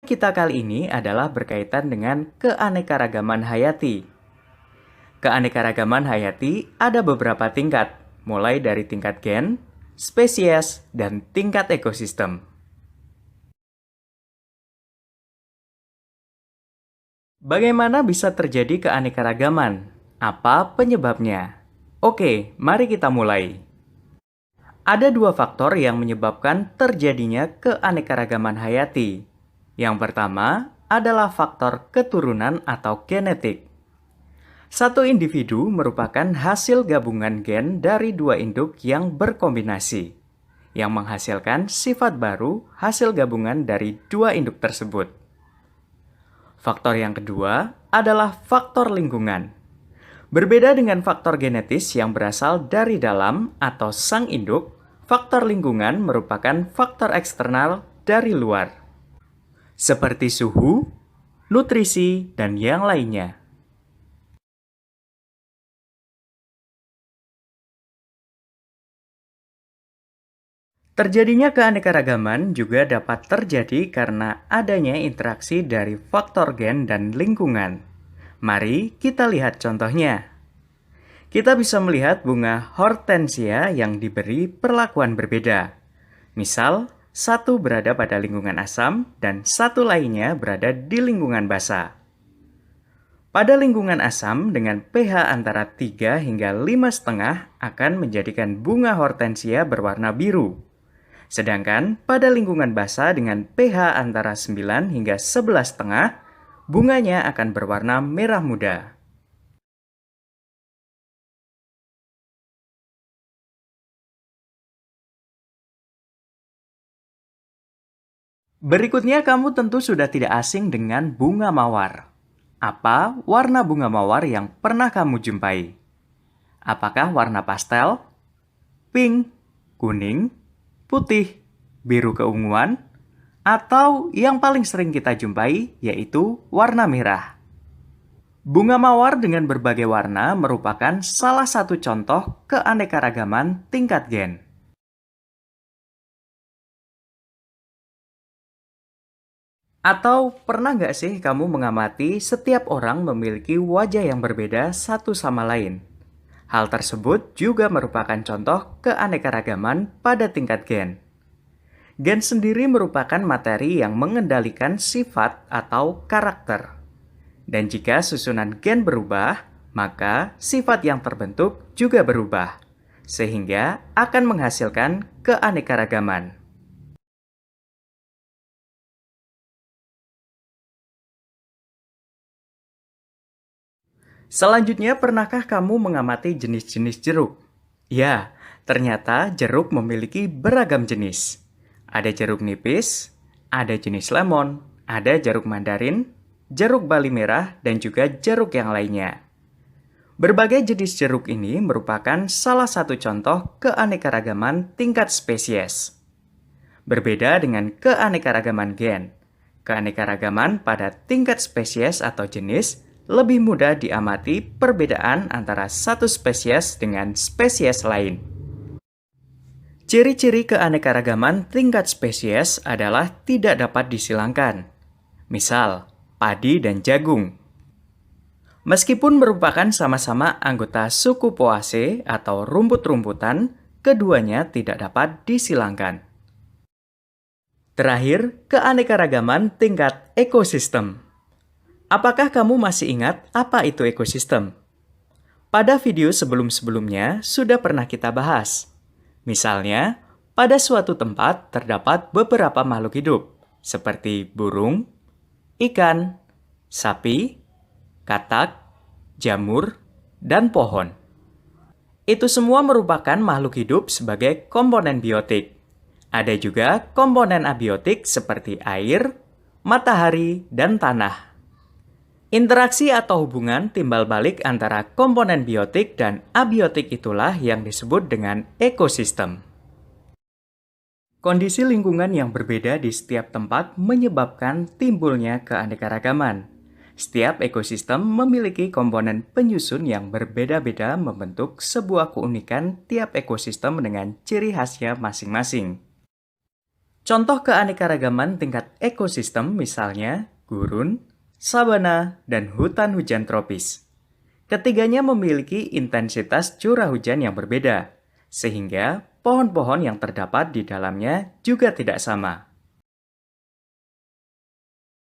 Kita kali ini adalah berkaitan dengan keanekaragaman hayati. Keanekaragaman hayati ada beberapa tingkat, mulai dari tingkat gen, spesies, dan tingkat ekosistem. Bagaimana bisa terjadi keanekaragaman? Apa penyebabnya? Oke, mari kita mulai. Ada dua faktor yang menyebabkan terjadinya keanekaragaman hayati. Yang pertama adalah faktor keturunan atau genetik. Satu individu merupakan hasil gabungan gen dari dua induk yang berkombinasi, yang menghasilkan sifat baru hasil gabungan dari dua induk tersebut. Faktor yang kedua adalah faktor lingkungan. Berbeda dengan faktor genetis yang berasal dari dalam atau sang induk, faktor lingkungan merupakan faktor eksternal dari luar, seperti suhu, nutrisi, dan yang lainnya. Terjadinya keanekaragaman juga dapat terjadi karena adanya interaksi dari faktor gen dan lingkungan. Mari kita lihat contohnya. Kita bisa melihat bunga hortensia yang diberi perlakuan berbeda. Misal, satu berada pada lingkungan asam dan satu lainnya berada di lingkungan basa. Pada lingkungan asam dengan pH antara 3 hingga 5,5 akan menjadikan bunga hortensia berwarna biru. Sedangkan pada lingkungan basa dengan pH antara 9 hingga 11,5, bunganya akan berwarna merah muda. Berikutnya kamu tentu sudah tidak asing dengan bunga mawar. Apa warna bunga mawar yang pernah kamu jumpai? Apakah warna pastel, pink, kuning, putih, biru keunguan, atau yang paling sering kita jumpai yaitu warna merah? Bunga mawar dengan berbagai warna merupakan salah satu contoh keanekaragaman tingkat gen. Atau pernah nggak sih kamu mengamati setiap orang memiliki wajah yang berbeda satu sama lain? Hal tersebut juga merupakan contoh keanekaragaman pada tingkat gen. Gen sendiri merupakan materi yang mengendalikan sifat atau karakter. Dan jika susunan gen berubah, maka sifat yang terbentuk juga berubah, sehingga akan menghasilkan keanekaragaman. Selanjutnya, pernahkah kamu mengamati jenis-jenis jeruk? Ya, ternyata jeruk memiliki beragam jenis. Ada jeruk nipis, ada jenis lemon, ada jeruk mandarin, jeruk bali merah, dan juga jeruk yang lainnya. Berbagai jenis jeruk ini merupakan salah satu contoh keanekaragaman tingkat spesies. Berbeda dengan keanekaragaman gen, keanekaragaman pada tingkat spesies atau jenis lebih mudah diamati perbedaan antara satu spesies dengan spesies lain. Ciri-ciri keanekaragaman tingkat spesies adalah tidak dapat disilangkan. Misal, padi dan jagung. Meskipun merupakan sama-sama anggota suku Poaceae atau rumput-rumputan, keduanya tidak dapat disilangkan. Terakhir, keanekaragaman tingkat ekosistem. Apakah kamu masih ingat apa itu ekosistem? Pada video sebelum-sebelumnya sudah pernah kita bahas. Misalnya, pada suatu tempat terdapat beberapa makhluk hidup, seperti burung, ikan, sapi, katak, jamur, dan pohon. Itu semua merupakan makhluk hidup sebagai komponen biotik. Ada juga komponen abiotik seperti air, matahari, dan tanah. Interaksi atau hubungan timbal balik antara komponen biotik dan abiotik itulah yang disebut dengan ekosistem. Kondisi lingkungan yang berbeda di setiap tempat menyebabkan timbulnya keanekaragaman. Setiap ekosistem memiliki komponen penyusun yang berbeda-beda membentuk sebuah keunikan tiap ekosistem dengan ciri khasnya masing-masing. Contoh keanekaragaman tingkat ekosistem misalnya gurun, sabana, dan hutan hujan tropis. Ketiganya memiliki intensitas curah hujan yang berbeda, sehingga pohon-pohon yang terdapat di dalamnya juga tidak sama.